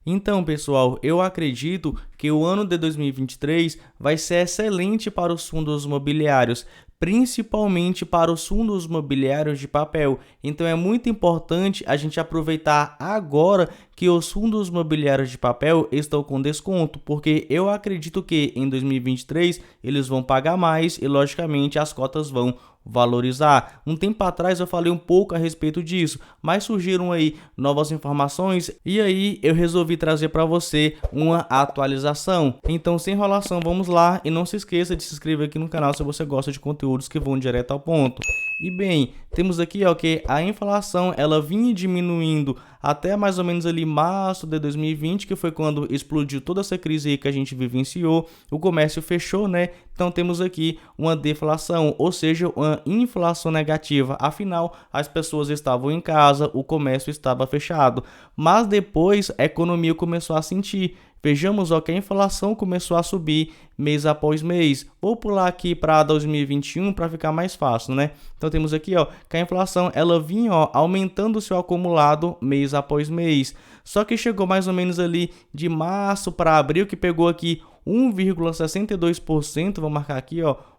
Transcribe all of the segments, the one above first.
Então, pessoal, eu acredito que o ano de 2023 vai ser excelente para os fundos imobiliários, principalmente para os fundos imobiliários de papel. Então, é muito importante a gente aproveitar agora que os fundos imobiliários de papel estão com desconto, porque eu acredito que em 2023 eles vão pagar mais e, logicamente, as cotas vão valorizar. Um tempo atrás eu falei um pouco a respeito disso, mas surgiram aí novas informações e aí eu resolvi trazer para você uma atualização. Então, sem enrolação, vamos lá e não se esqueça de se inscrever aqui no canal se você gosta de conteúdos que vão direto ao ponto. E bem, temos aqui que a inflação ela vinha diminuindo até mais ou menos ali março de 2020, que foi quando explodiu toda essa crise aí que a gente vivenciou, o comércio fechou, né? Então temos aqui uma deflação, ou seja, uma inflação negativa. Afinal, as pessoas estavam em casa, o comércio estava fechado. Mas depois a economia começou a sentir. Vejamos que a inflação começou a subir mês após mês. Vou pular aqui para 2021 para ficar mais fácil, né? Então temos aqui que a inflação ela vinha aumentando o seu acumulado mês após mês. Só que chegou mais ou menos ali de março para abril, que pegou aqui 1,62%, vou marcar aqui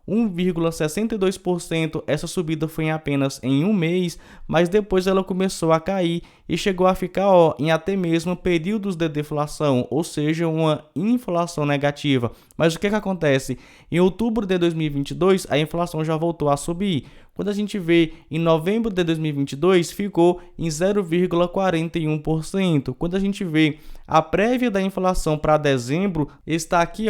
1,62%. Essa subida foi apenas em um mês, mas depois ela começou a cair e chegou a ficar em até mesmo períodos de deflação, ou seja, uma inflação negativa. Mas o que acontece? Em outubro de 2022, a inflação já voltou a subir. Quando a gente vê em novembro de 2022, ficou em 0,41%. Quando a gente vê a prévia da inflação para dezembro, está aqui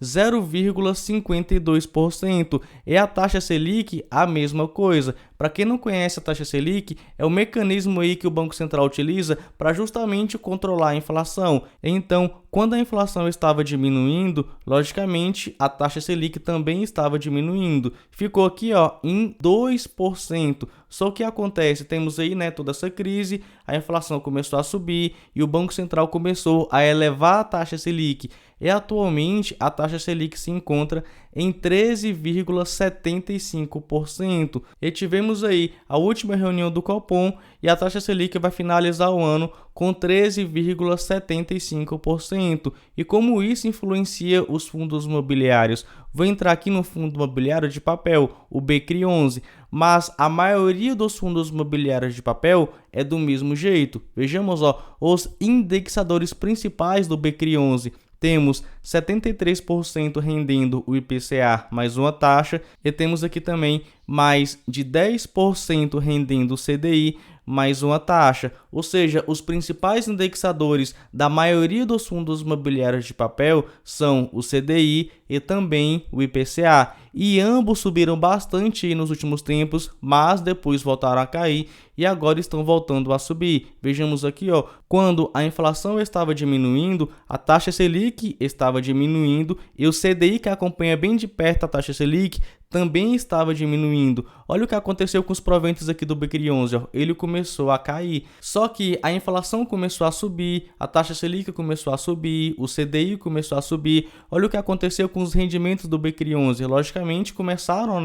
0,52%. E a taxa Selic, a mesma coisa. Para quem não conhece a taxa Selic, é o mecanismo aí que o Banco Central utiliza para justamente controlar a inflação. Então, quando a inflação estava diminuindo, logicamente a taxa Selic também estava diminuindo. Ficou aqui em 2%. Só que acontece, temos aí toda essa crise, a inflação começou a subir e o Banco Central começou a elevar a taxa Selic. E atualmente a taxa Selic se encontra em 13,75%. E tivemos aí a última reunião do Copom e a taxa Selic vai finalizar o ano com 13,75%. E como isso influencia os fundos imobiliários? Vou entrar aqui no fundo imobiliário de papel, o BCRI11, mas a maioria dos fundos imobiliários de papel é do mesmo jeito. Vejamos os indexadores principais do BCRI11. Temos 73% rendendo o IPCA mais uma taxa e temos aqui também mais de 10% rendendo o CDI mais uma taxa. Ou seja, os principais indexadores da maioria dos fundos imobiliários de papel são o CDI e também o IPCA. E ambos subiram bastante nos últimos tempos, mas depois voltaram a cair e agora estão voltando a subir. Vejamos aqui, quando a inflação estava diminuindo, a taxa Selic estava diminuindo e o CDI, que acompanha bem de perto a taxa Selic, também estava diminuindo. Olha o que aconteceu com os proventos aqui do BCRI11, ele começou a cair. Só que a inflação começou a subir, a taxa Selic começou a subir, o CDI começou a subir. Olha o que aconteceu com os rendimentos do BCRI11, logicamente começaram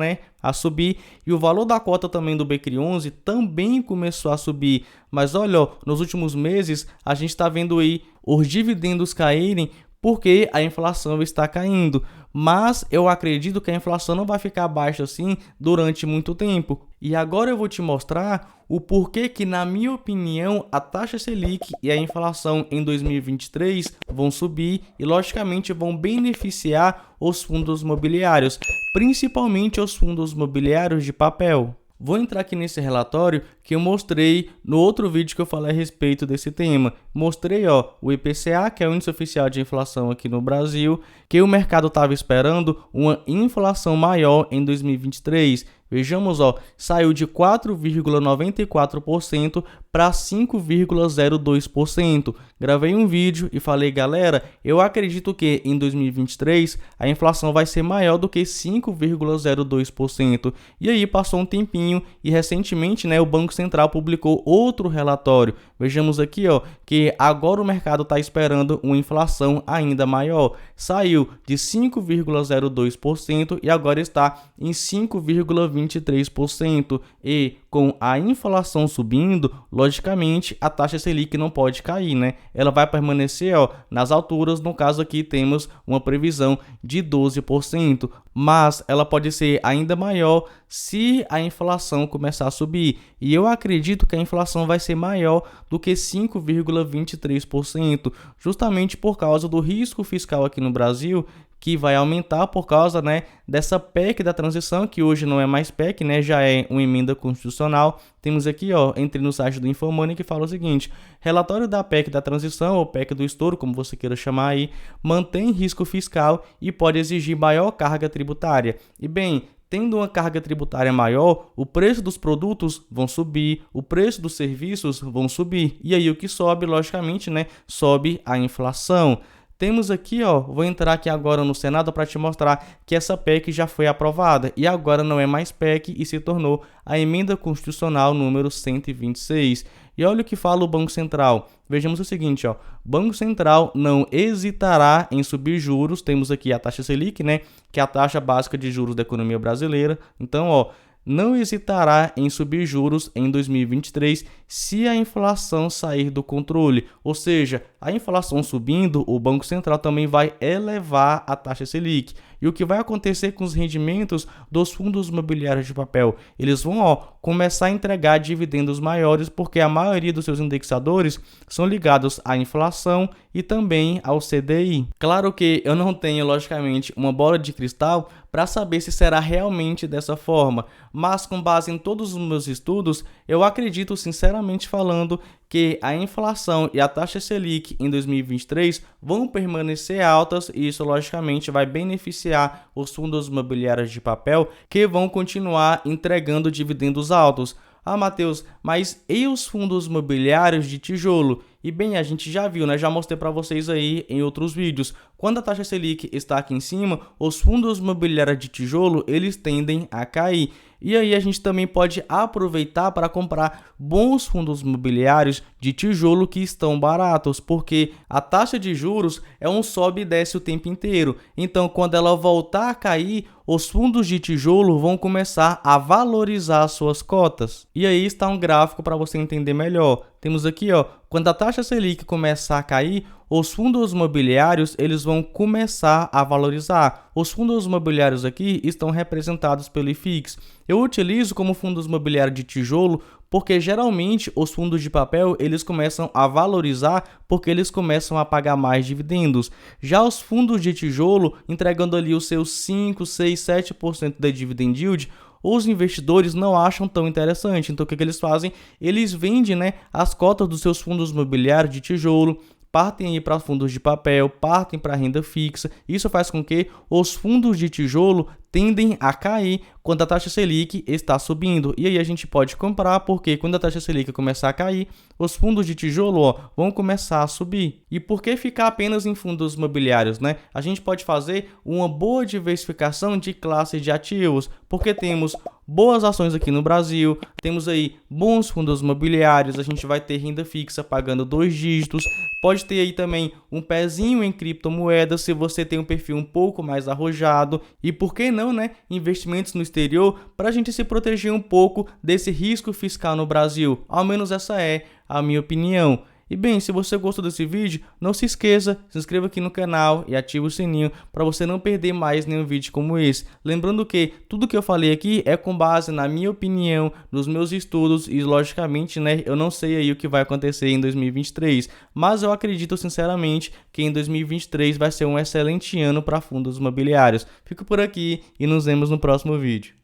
a subir e o valor da cota também do BCRI11 também começou a subir. Mas olha, nos últimos meses a gente está vendo aí os dividendos caírem porque a inflação está caindo. Mas eu acredito que a inflação não vai ficar baixa assim durante muito tempo. E agora eu vou te mostrar o porquê que, na minha opinião, a taxa Selic e a inflação em 2023 vão subir e, logicamente, vão beneficiar os fundos imobiliários, principalmente os fundos imobiliários de papel. Vou entrar aqui nesse relatório que eu mostrei no outro vídeo que eu falei a respeito desse tema. Mostrei o IPCA, que é o índice oficial de inflação aqui no Brasil, que o mercado estava esperando uma inflação maior em 2023. Vejamos, saiu de 4,94% para 5,02%. Gravei um vídeo e falei, galera, eu acredito que em 2023 a inflação vai ser maior do que 5,02%. E aí passou um tempinho e recentemente, o Banco Central publicou outro relatório. Vejamos aqui, que agora o mercado está esperando uma inflação ainda maior. Saiu de 5,02% e agora está em 5,23%. E com a inflação subindo, logicamente a taxa Selic não pode cair, né? Ela vai permanecer, nas alturas. No caso aqui temos uma previsão de 12%, mas ela pode ser ainda maior se a inflação começar a subir. E eu acredito que a inflação vai ser maior do que 5,23%, justamente por causa do risco fiscal aqui no Brasil, que vai aumentar por causa, dessa PEC da transição, que hoje não é mais PEC, já é uma emenda constitucional. Temos aqui, entrei no site do Infomoney, que fala o seguinte: relatório da PEC da transição, ou PEC do estouro, como você queira chamar aí, mantém risco fiscal e pode exigir maior carga tributária. E bem, tendo uma carga tributária maior, o preço dos produtos vão subir, o preço dos serviços vão subir. E aí o que sobe, logicamente, sobe a inflação. Temos aqui, vou entrar aqui agora no Senado para te mostrar que essa PEC já foi aprovada e agora não é mais PEC e se tornou a emenda constitucional número 126. E olha o que fala o Banco Central. Vejamos o seguinte, Banco Central não hesitará em subir juros. Temos aqui a taxa Selic, que é a taxa básica de juros da economia brasileira. Então, não hesitará em subir juros em 2023 se a inflação sair do controle. Ou seja, a inflação subindo, o Banco Central também vai elevar a taxa Selic. E o que vai acontecer com os rendimentos dos fundos imobiliários de papel? Eles vão começar a entregar dividendos maiores, porque a maioria dos seus indexadores são ligados à inflação e também ao CDI. Claro que eu não tenho, logicamente, uma bola de cristal para saber se será realmente dessa forma, mas com base em todos os meus estudos, eu acredito, sinceramente falando, que a inflação e a taxa Selic em 2023 vão permanecer altas e isso logicamente vai beneficiar os fundos imobiliários de papel, que vão continuar entregando dividendos altos. Ah, Matheus, mas e os fundos imobiliários de tijolo? E bem, a gente já viu, já mostrei para vocês aí em outros vídeos. Quando a taxa Selic está aqui em cima, os fundos imobiliários de tijolo, eles tendem a cair. E aí a gente também pode aproveitar para comprar bons fundos imobiliários de tijolo que estão baratos, porque a taxa de juros é um sobe e desce o tempo inteiro. Então, quando ela voltar a cair, os fundos de tijolo vão começar a valorizar suas cotas. E aí está um gráfico para você entender melhor. Temos aqui, quando a taxa Selic começar a cair, os fundos imobiliários eles vão começar a valorizar. Os fundos imobiliários aqui estão representados pelo IFIX. Eu utilizo como fundos imobiliários de tijolo porque geralmente os fundos de papel eles começam a valorizar porque eles começam a pagar mais dividendos. Já os fundos de tijolo, entregando ali os seus 5, 6, 7% da dividend yield, os investidores não acham tão interessante. Então o que eles fazem? Eles vendem as cotas dos seus fundos imobiliários de tijolo, partem aí para fundos de papel, partem para renda fixa. Isso faz com que os fundos de tijolo tendem a cair quando a taxa Selic está subindo. E aí a gente pode comprar, porque quando a taxa Selic começar a cair, os fundos de tijolo vão começar a subir. E por que ficar apenas em fundos imobiliários, A gente pode fazer uma boa diversificação de classes de ativos, porque temos boas ações aqui no Brasil, temos aí bons fundos imobiliários, a gente vai ter renda fixa pagando 2 dígitos, pode ter aí também um pezinho em criptomoedas se você tem um perfil um pouco mais arrojado, e por que não, investimentos no exterior, para a gente se proteger um pouco desse risco fiscal no Brasil. Ao menos essa é a minha opinião. E bem, se você gostou desse vídeo, não se esqueça, se inscreva aqui no canal e ative o sininho para você não perder mais nenhum vídeo como esse. Lembrando que tudo que eu falei aqui é com base na minha opinião, nos meus estudos e logicamente, eu não sei aí o que vai acontecer em 2023, mas eu acredito sinceramente que em 2023 vai ser um excelente ano para fundos imobiliários. Fico por aqui e nos vemos no próximo vídeo.